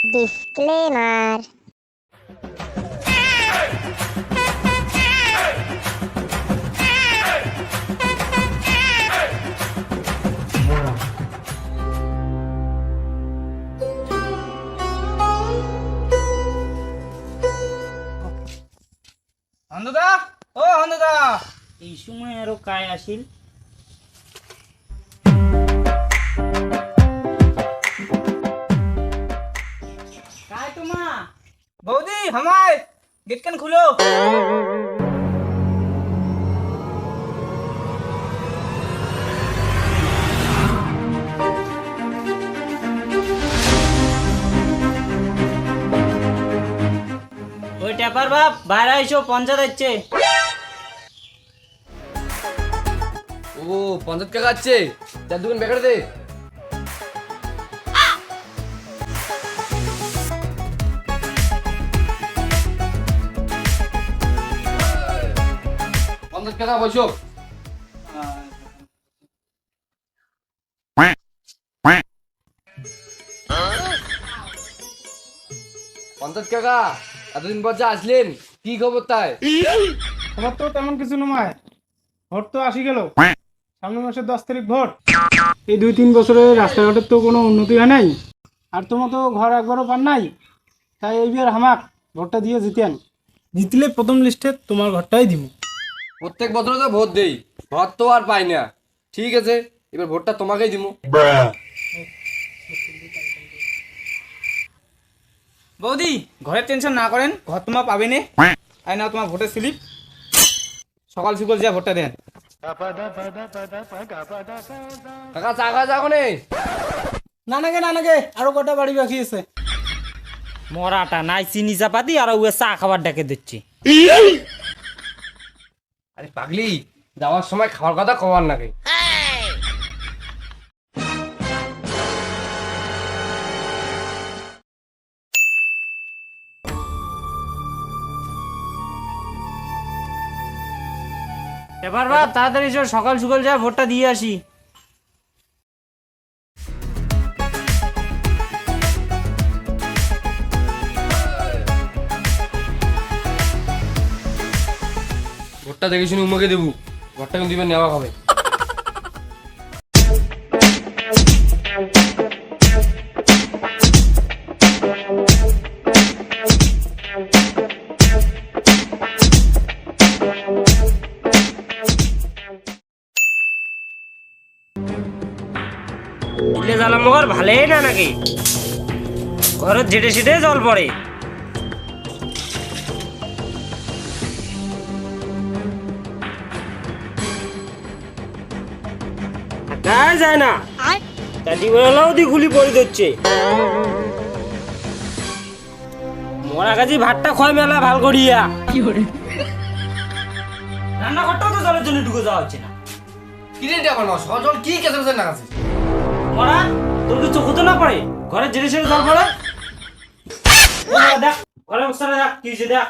Disclaimer. হন্দুদা, ও হন্দুদা, এই সময় আরো কায় আসিল। কায় তোমা বৌদি হামায় গেট কান খুলো। ওই ট্যাপার বাপ বাইরে আইসো, পঞ্চায়েত হচ্ছে। ও পঞ্চায়েত কাকা আছে, যার দোকান বেকার দে। পঞ্চায়েত কাকা বসো। পঞ্চায়েত কাকা এতদিন পর যে আসলেন, কি খবর তাই? খবর তো তেমন কিছু নয়, ভোট তো আসি গেল, সামনের মাসের 10 তারিখ ভোট। এই 2-3 বছরে রাস্তাঘাটের তো কোনো উন্নতি হয় নাই, আর তোমার তো ঘর একবারও পান নাই। তাই এইবার হামাক ভোটটা দিয়ে জিতেন, জিতলে প্রথম লিস্টে তোমার ঘরটাই দিব। প্রত্যেক বছর তো ভোট দেই, ভোট তো আর পাই না। ঠিক আছে, এবার ভোটটা তোমাকেই দিব। বৌদি ঘরের টেনশন না করেন, ঘর তোমার পাবে নে। আই নাও তোমার ভোটের স্লিপ, সকাল সকাল যা ভোটটা দেন। কাকা চা খাওয়া যাও নে। না নাগে আরো কটা বাড়ি বাকি আছে। মরাটা নাই চিনি চাপাতি আর ওয়ে চা খাবার ডেকে দিচ্ছি। আরে পাগলি, যাওয়ার সময় খাওয়ার কথা কবার নাকি? ট্যাপার বাপ তাড়াতাড়ি এসো, সকাল সকাল যা ভোটটা দিয়ে আসি। ভোটটা দেখে শুনে উমাকে দেবো, ভোটটা কিন্তু দিবেন নেওয়া হবে। দিলে জ্বালা মগর ভালোই না নাকি, ঘরের ঝেটে সেটে জল পড়ে। থাকা যায় না, চাটি বেলাও দি গুলি পড়ে দিচ্ছে। মরা কাজে ভাতটা খয় মেলা ভাল করিয়া। রান্না ঘরটাও তো জলের জন্য ঢুকে যাওয়া হচ্ছে না। কিনেটা বানো সজল কি কেসে না কাছে? মরা তোর কি চোখ তো না পড়ে, ঘরের ঝেটে সেটে জল পড়ে। ও দেখ ঘরের অবস্থাটা দেখ, কি হয়েছে দেখ।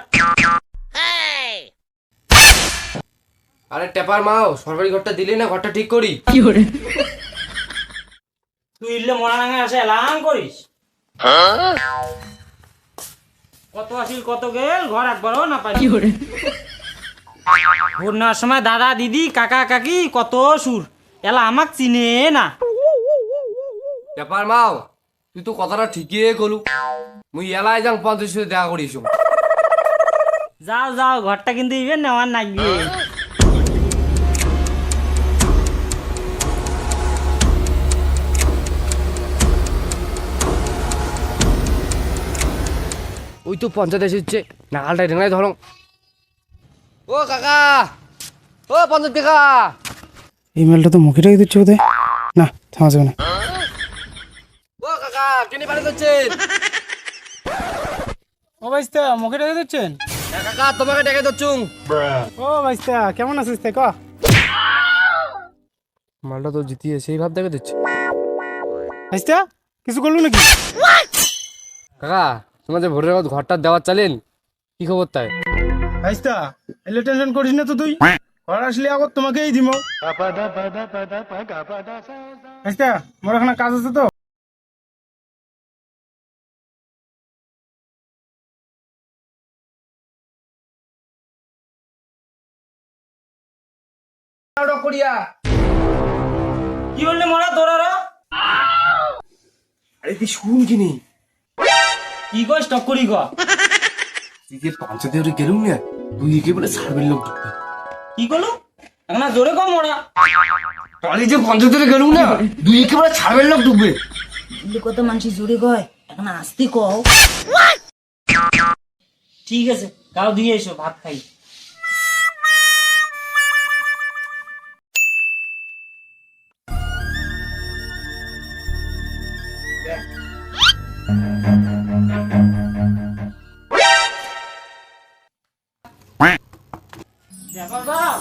আরে টেপার মাও, সরকারি ঘরটা দিলি না, ঘরটা ঠিক করি। তুই ইল্লে মরা নাঙে আসে এলাম করিস। কত আসিল কত গেল, ঘর একবারও না পাই। ভোট নেওয়ার সময় দাদা দিদি কাকা কাকি কত সুর, এলা আমাক চিনে না। টেপার মাও, তুই তো কথাটা ঠিকই কলু। মুই এলাই যাং 50 সাথে দেখা করিস। যাও যাও, ঘরটা কিন্তু ইবেন নেওয়ার নাগবে। ওই তো পঞ্চায়েত এসেছে, নাগালটা ঢেঙ্গাই ধরো। ও কাকা, ও পঞ্চায়েত কাকা। এই মেলটা তো মুখে রেখে দিচ্ছে বোধহয়, না থামা যাবে না। ও কাকা, কেনে বাড়ি যাচ্ছেন? ও ভাইস্তা মুখে রেখে দিচ্ছেন? কাকা তোমাকে ডেকে যাচ্ছুং। ও ভাইস্তা কেমন আছিস তে ক? মালটা তো জিতিয়ে সেই ভাব দেখে দিচ্ছে। ভাইস্তা কিছু করলু নাকি? কাকা তোমার যে ভোটের ঘরটা দেওয়ার চালেন, কি খবর তাই? ভাইস্তা এলে টেনশন করিস না তো, তুই ঘর আসলে আবার তোমাকেই দিমো। ভাইস্তা মোর এখানে কাজ আছে তো। করিয়া কি বললে মরা তোরা? আরে তুই শুন কি নেই কি কর স্টপ করি ক? তুই যে পঞ্চায়েতে গেলুম না তুই একে বলে সার্ভের লোক ঢুকবে কি করলো? এখন আর জোরে কম মরা। তুই যে পঞ্চায়েতে গেলুম না তুই একে বলে সার্ভের লোক ঢুকবে কত মানুষ জুড়ে কয় এখন আসতে কও। ঠিক আছে, কাউ দিয়ে এসো, ভাত খাই। টাপার বাপ,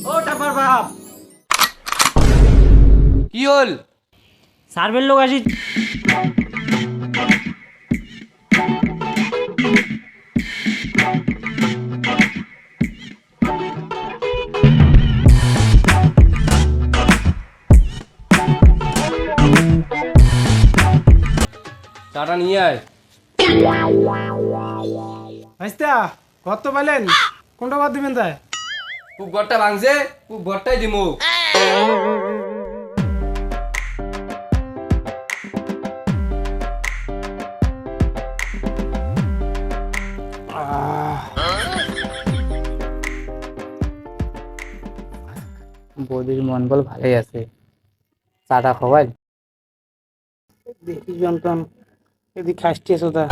ও টাপার বাপ, কি হল সার্ভের লোক আসি। চাটা নিয়ে আয় ভাইস্তা ঘর তো পাইলেন, কোনটা বাদ দিবেন তাই? খুব ঘরটা ভাঙছে, খুব ঘরটাই দিমু। বৌদির মন বল ভালোই আছে, চাটা খাওয়াই। দেখি যন্ত্রণ এদিকে খাসটি আছো তা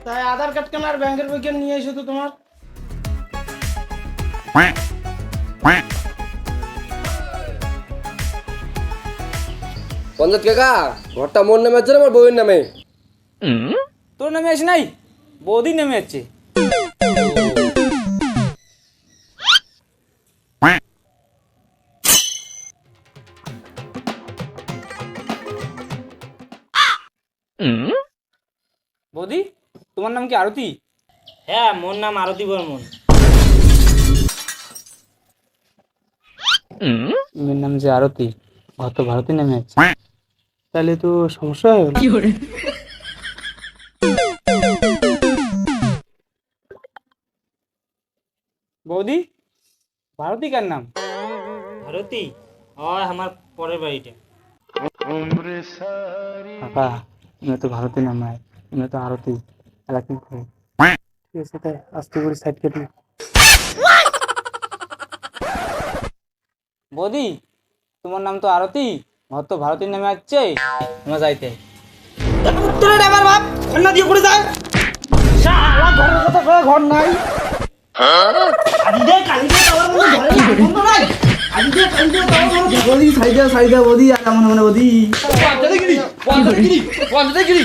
তাই আধার কার্ড কেন আর ব্যাংকের বই কেন নিয়ে এসো তো তোমার? পঞ্চায়েত কাকা ঘরটা মোর নামে আছে না আমার বউয়ের নামে? তোর নামে আসে নাই, বৌদির নামে আছে। বৌদি, তোমার নাম কি আরতি? হ্যাঁ, মোর নাম আরতি বর্মন। মেয়ের নাম যে আরতি, ঘর তো ভারতী নামে আছে। তাহলে তো সমস্যা হয়ে গেল। বৌদি, ভারতী কার নাম? ভারতী হয় আমার পরের বাড়িটা। কাকা, ইনি তো ভারতী নাম নয়, ইনি তো আরতি। এলাকি ঠিক আছে তাই আস্তে করে সাইড কেটে বৌদি, তোমার নাম তো আরতি, ঘর তো ভারতীর নামে আছে। আমরা যাইতে তোরা ড্রাইভার বাপ ঘন্না দিয়ে করে যায়। শালা ঘরের কথা কয়, ঘর নাই। কালি দে তাওয়ার মধ্যে ঘরে বন্ধ নাই। কালি দে তাওয়ার মধ্যে বৌদি সাইডা বৌদি, আর মনে মনে বৌদি। পঞ্চায়েতে গিরি